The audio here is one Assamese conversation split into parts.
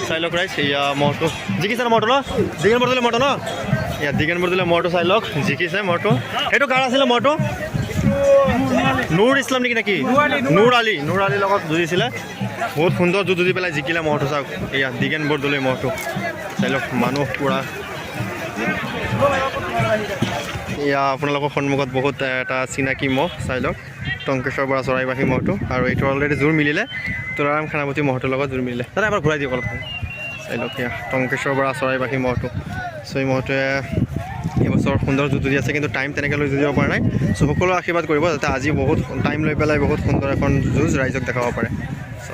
চাই লওক ৰাইজ এয়া মহটো জিকিছে ন মহটো ন দিগেন বৰদলৈ মহটো ন ইয়াত দিগেন বৰদলৈ মহটো চাই লওক জিকিছে মহটো সেইটো কাৰ আছিলে মহটো নুৰ ইছলাম নেকি নুৰ আলীৰ লগত যুঁজিছিলে বহুত সুন্দৰ যুঁজি পেলাই জিকিলে মহটো চাওক এয়া দিগেন বৰদলৈ মহটো চাই লওক মানুহ পূৰা এয়া আপোনালোকৰ সন্মুখত বহুত এটা চিনাকি মহ চাই লওক টংকেশ্বৰ বৰা চৰাইবাহী মহটো আৰু এইটো অলৰেডি জোৰ মিলিলে তুলাৰাম খানাপতি মহটোৰ লগত জোৰ মিলিলে দাদা এবাৰ ঘূৰাই দিয়ক অলপ চাই লওক এয়া টংকেশ্বৰ বৰা চৰাইবাহী মহটো চ' এই মহটোৱে এইবছৰ সুন্দৰ যুঁজ যুঁজি আছে কিন্তু টাইম তেনেকৈ লৈ যুঁজিব পৰা নাই চ' সকলোৱে আশীৰ্বাদ কৰিব যাতে আজি বহুত টাইম লৈ পেলাই বহুত সুন্দৰ এখন যুঁজ ৰাইজক দেখাব পাৰে চ'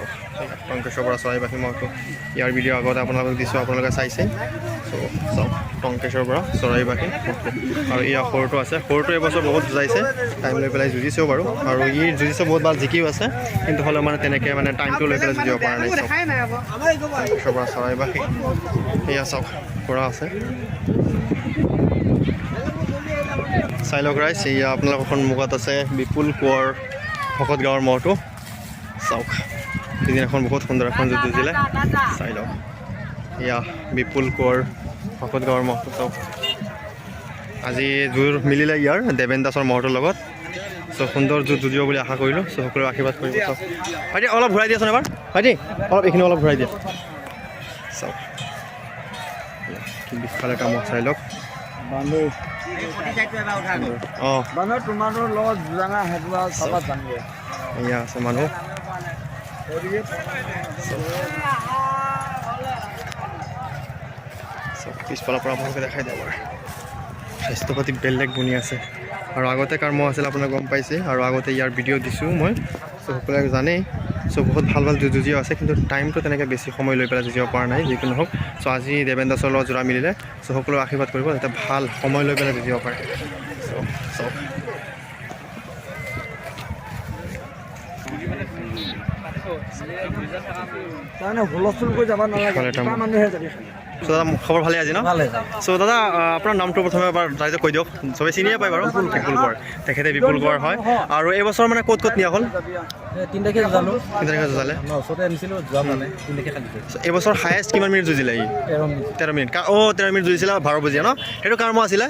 টংকেশ্বৰ বৰা চৰাইবাহী মহটো ইয়াৰ ভিডিঅ' আগতে আপোনালোকক দিছোঁ আপোনালোকে চাইছে চ' চাওক টংকেশ্বৰ বৰা চৰাইবাহী মহটো আৰু ইয়াৰ সৰুটো আছে সৰুটো এইবছৰ বহুত যুঁজাইছে টাইম লৈ পেলাই যুঁজিছেও বাৰু আৰু ই যুঁজিছে বহুত ভাল জিকিও আছে কিন্তু হ'লেও মানে তেনেকৈ মানে টাইমটো লৈ পেলাই যুঁজিব পৰা নাই চাওক টংকেশ্বৰ বৰা চৰাইবাহী এয়া চাওক কৰা আছে চাই লওক ৰাইজ এয়া আপোনালোকৰ সন্মুখত আছে বিপুল কোঁৱৰ ভকত গাঁৱৰ মহটো চাওক সিদিনাখন বহুত সুন্দৰ এখন যুঁজ যুঁজিলে চাই লওক এয়া বিপুল কোঁৱৰ ভকত গাঁৱৰ মহটো চাওক আজি জোৰ মিলিলে ইয়াৰ দেৱেন দাসৰ মহটোৰ লগত চ' সুন্দৰ যুঁজ যুঁজিব বুলি আশা কৰিলোঁ চ' সকলোৱে আশীৰ্বাদ কৰিব চাওক ভাইটি অলপ ঘূৰাই দিয়াচোন এবাৰ ভাইটি অলপ এইখিনি অলপ ঘূৰাই দিয়া চাওক কি বিশাল এটা মহ চাই লওক এয়া আছে মানুহ পিছফালৰ পৰা আপোনালোকে দেখাই দিব পাৰে স্বাস্থ্য পাতি বেলেগ বনি আছে আৰু আগতে কাৰ মহ আছিল আপোনালোকে গম পাইছে আৰু আগতে ইয়াৰ ভিডিঅ' দিছোঁ মই চ' সকলোৱে জানেই চ' বহুত ভাল ভাল যুঁজিও আছে কিন্তু টাইমটো তেনেকৈ বেছি সময় লৈ পেলাই যুঁজিব পৰা নাই যিকোনো হওক চ' আজি দেৱেন দাসৰ লগত যোৰা মিলিলে চ' সকলোৱে আশীৰ্বাদ কৰিব যাতে ভাল সময় লৈ পেলাই যুঁজিব পাৰে চ' চাওক খবৰ ভালে আজি ন চ' দাদা আপোনাৰ নামটো প্ৰথমে এবাৰ ৰাইজক কৈ দিয়ক চবেই চিনিয়ে পায় বাৰু বিপুল কোঁৱৰ তেখেতে বিপুল কোঁৱৰ হয় আৰু এইবছৰ মানে ক'ত নিয়া হ'ল 3 তাৰিখে যুঁজালে এইবছৰ হায়েষ্ট কিমান মিনিট যুঁজিলে ই 13 মিনিট 13 মিনিট যুঁজিছিলে 12 বজিয়া ন সেইটো কাৰ মহ আছিলে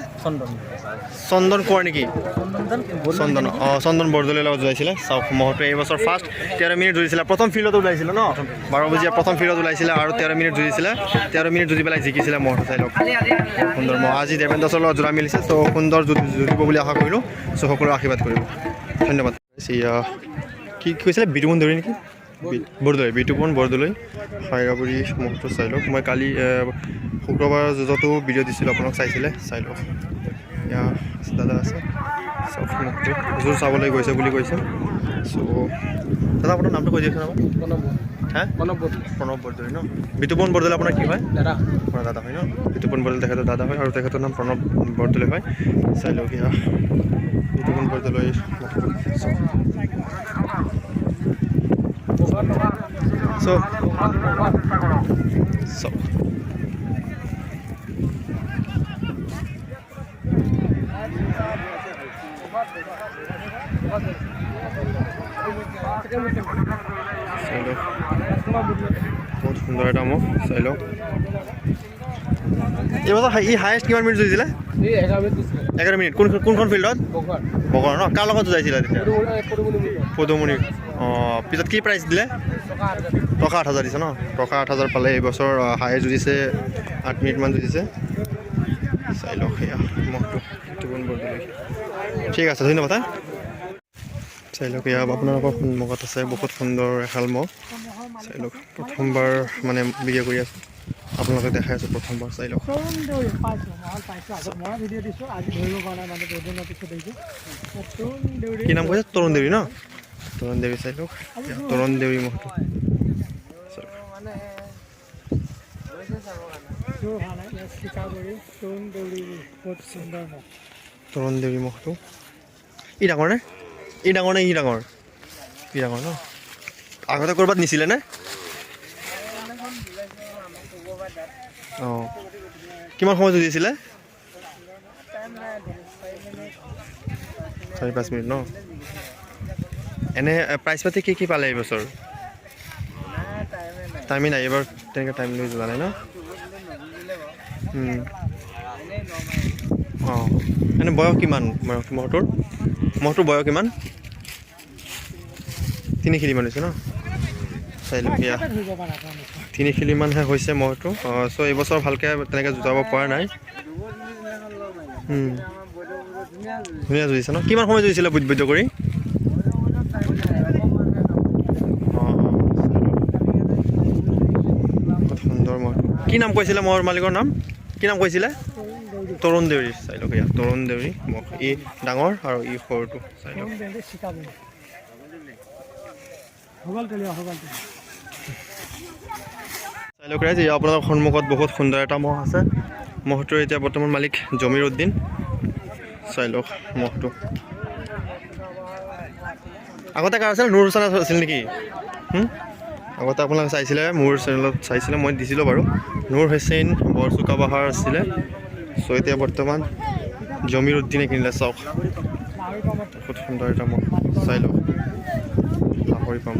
চন্দন কোঁৱৰ নেকি চন্দন বৰদলৈৰ লগত যুঁজাইছিলে চাওক মহটোৱে এইবছৰ ফাৰ্ষ্ট 13 মিনিট যুঁজিছিলে প্ৰথম ফিল্ডত ওলাইছিলে ন 12 বজিয়া প্ৰথম ফিল্ডত ওলাইছিলে আৰু 13 মিনিট যুঁজিছিলে 13 মিনিট যুঁজি পেলাই জিকিছিলে মহটো চাই লওক সুন্দৰ মহ আজি দেৱেন দাসৰ লগত যোৰা মিলিছে চ' সুন্দৰ যুঁজিব বুলি আশা কৰিলোঁ চ' সকলোৱে আশীৰ্বাদ কৰিব ধন্যবাদ কি কৈছিলে বিতুপন দৌৰি নেকি বৰদলৈ বিতুপন বৰদলৈ হাইৰাবুৰী মহটো চাই লওক মই কালি শুক্ৰবাৰৰ যুঁজতো ভিডিঅ' দিছিলোঁ আপোনালোক চাইছিলে চাই লওক এয়া দাদা আছে চব মহটো যুঁজ চাবলৈ গৈছে বুলি কৈছে চ' দাদা আপোনাৰ নামটো কৈ দিয়কচোন আমাক প্ৰণৱ বৰদলৈ ন বিতুপন বৰদলৈ আপোনাৰ কি হয় আপোনাৰ দাদা হয় ন বিতুপন বৰদলৈ তেখেতৰ দাদা হয় আৰু তেখেতৰ নাম প্ৰণৱ বৰদলৈ হয় চাই লওক এয়া বিতুপন বৰদলৈ চাওক বহুত সুন্দৰ এটা মহ চাই লওক এইবছৰ ই হায়েষ্ট কিমান মিনিট যুঁজিছিলে 11 মিনিট কোনখন ফিল্ডত বগৰ ন কাৰ লগত যুঁজাইছিলে তেতিয়া পদুমণি পিছত কি প্ৰাইজ দিলে টকা 8,000 দিছে ন টকা 8,000 পালে এইবছৰ হায়েষ্ট যুঁজিছে 8 মিনিটমান যুঁজিছে চাই লওক সেয়া মহটো ঠিক আছে ধন্যবাদ চাই লওক এয়া আপোনালোকৰ সন্মুখত আছে বহুত সুন্দৰ এহাল মহ চাই লওক প্ৰথমবাৰ মানে ভিডিঅ' কৰি আছোঁ আপোনালোকে দেখাই আছোঁ প্ৰথমবাৰ চাই লওক কি নাম কৈছে তৰুণ দেৱী ন তৰুণ দেৱী চাই লওক তৰুণ দেৱী মহটো তৰুণ দেৱী মহটো ই ডাঙৰ নে ই ডাঙৰ ন আগতে ক'ৰবাত নিছিলে নে অঁ কিমান সময় যুঁজিছিলে 4-5 মিনিট ন এনে প্ৰাইজ পাতি কি পালে এইবছৰ টাইমেই নাই এবাৰ তেনেকৈ টাইম লৈ যোৱা নাই ন অঁ এনে বয়স কিমান মহটোৰ বয়স কিমান 3 খিলিমান হৈছে ন চাই লওক এয়া 3 খিলিমানহে হৈছে মহটো চ' এইবছৰ ভালকৈ তেনেকৈ যুঁজাব পৰা নাই ধুনীয়া যুঁজিছে ন কিমান সময় যুঁজিছিলে বৈদ্য কৰি সুন্দৰ মহ কি নাম কৈছিলে মহৰ মালিকৰ নাম কি নাম কৈছিলে তৰুণ দেউৰী চাই লওক ইয়াত তৰুণ দেউৰী মহ ই ডাঙৰ আৰু ই সৰুটো চাই লওক চাই লওক ৰাইজ আপোনাৰ সন্মুখত বহুত সুন্দৰ এটা মহ আছে মহটোৰ এতিয়া বৰ্তমান মালিক জমিৰ উদ্দিন চাই লওক মহটো আগতে কাৰ আছিল নুৰ হুছেইন আছিল নেকি আগতে আপোনালোকে চাইছিলে মোৰ চেনেলত চাইছিলে মই দিছিলোঁ বাৰু নুৰ হুছেইন বৰচুকাবাহাৰ আছিলে চ' এতিয়া বৰ্তমান জমিৰ উদ্দিনে কিনিলে চাওক বহুত সুন্দৰ এটা মহ চাই লওক লাহৰি পাম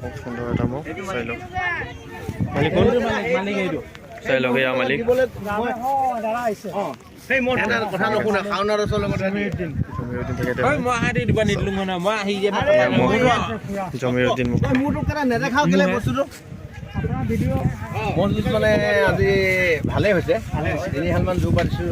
বহুত সুন্দৰ এটা মহ চাই লওক মালিক কোন চাই লওক এয়া মালিক জমিৰ উদ্দিন মানে আজি ভালেই হৈছে 3হালমান জোৰ পাতিছোঁ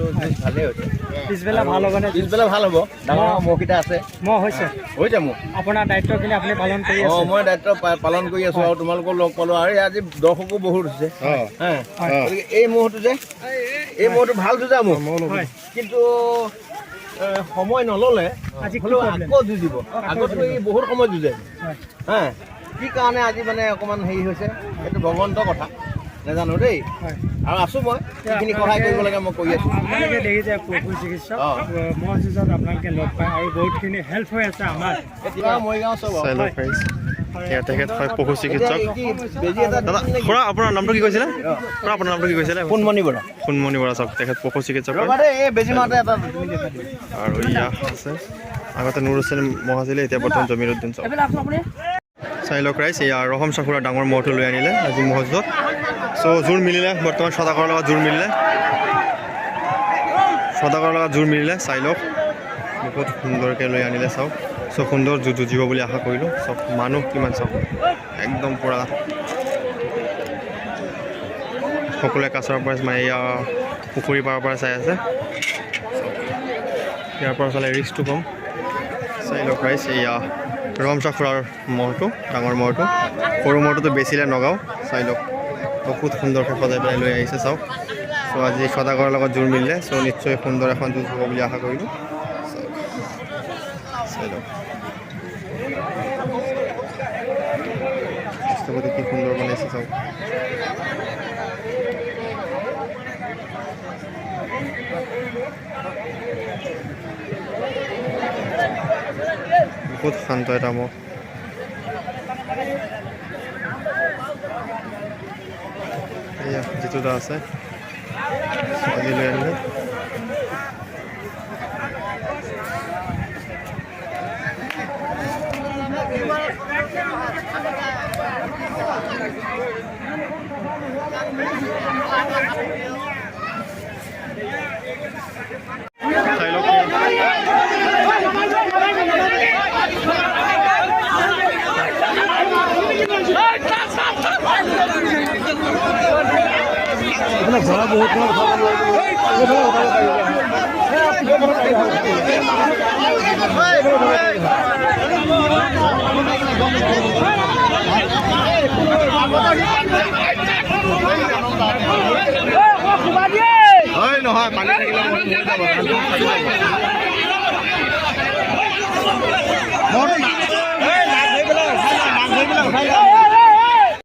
ভালেই হৈছে পিছবেলা ভাল হ'ব নে পিছবেলা ভাল হ'ব ডাঙৰ মহকেইটা আছে মহ হৈছে মোৰ আপোনাৰ দায়িত্বখিনি আপুনি পালন কৰি আছে মই দায়িত্ব পালন কৰি আছোঁ আৰু তোমালোকক লগ পালোঁ আৰু আজি দৰ্শকো বহুত হৈছে গতিকে এই মহটো যে এই মহটো ভাল যুঁজা মহ কিন্তু সময় নল'লে আজি আকৌ যুঁজিব আগতো ই বহুত সময় যুঁজে কি কাৰণে আজি মানে অকণমান হেৰি হৈছে এইটো ভগৱন্তৰ কথা নাজানো দেই আৰু আছোঁ মই যিখিনি সহায় কৰিব লাগে মই কৰি আছোঁ আপোনালোকে দেখিছে পশু চিকিৎসক মহ যুঁজত আপোনালোকে লগ পায় আৰু বহুতখিনি হেল্প হৈ আছে আমাৰ এতিয়া মৰিগাঁও চব চাই লওক ইয়াত তেখেত হয় পশু চিকিৎসক দাদা খুৰা আপোনাৰ নামটো কি কৈছিলে খুৰা আপোনাৰ নামটো কি কৈছিলে সোণমণি বৰা চাওক তেখেত পশু চিকিৎসক এই বেজী মাতে এটা আৰু ইয়া আছে আগতে নুৰ হুছেইন মহ আছিলে এতিয়া বৰ্তমান জমিৰ উদ্দিন চাওক চাই লওক ৰাইজ এয়া ৰহম চাকুৰা ডাঙৰ মহটো লৈ আনিলে আজি মহযুঁজত চ' জোৰ মিলিলে বৰ্তমান সদাগৰৰ লগত জোৰ মিলিলে চাই লওক বহুত সুন্দৰকৈ লৈ আনিলে চাওক চ' সুন্দৰ যুঁজিব বুলি আশা কৰিলোঁ চাওক মানুহ কিমান চাওক একদম পূৰা সকলোৱে কাছৰ পৰা মানে এয়া পুখুৰী পাৰৰ পৰা চাই আছে ইয়াৰ পৰা চালে ৰিস্কটো কম চাই লওক ৰাইজ এয়া ৰহম চাকুৰাৰ মহটো ডাঙৰ মহটো সৰু মহটোতো বেচিলে নগাঁও চাই লওক বহুত সুন্দৰকৈ সজাই পেলাই লৈ আহিছে চাওক চ' আজি সদাগৰৰ লগত জোৰ মিলিলে চ' নিশ্চয় সুন্দৰ এখন যুঁজ হ'ব বুলি আশা কৰিলোঁ চাই লওক ৰাষ্ট্ৰপতি কি সুন্দৰ বনাইছে চাওক বহুত শান্ত এটা মহ এয়া যিটোটা আছে আজি লৈ আনিলে চাই লওক ঘৰ বহুত নহয় পানী থাকিলে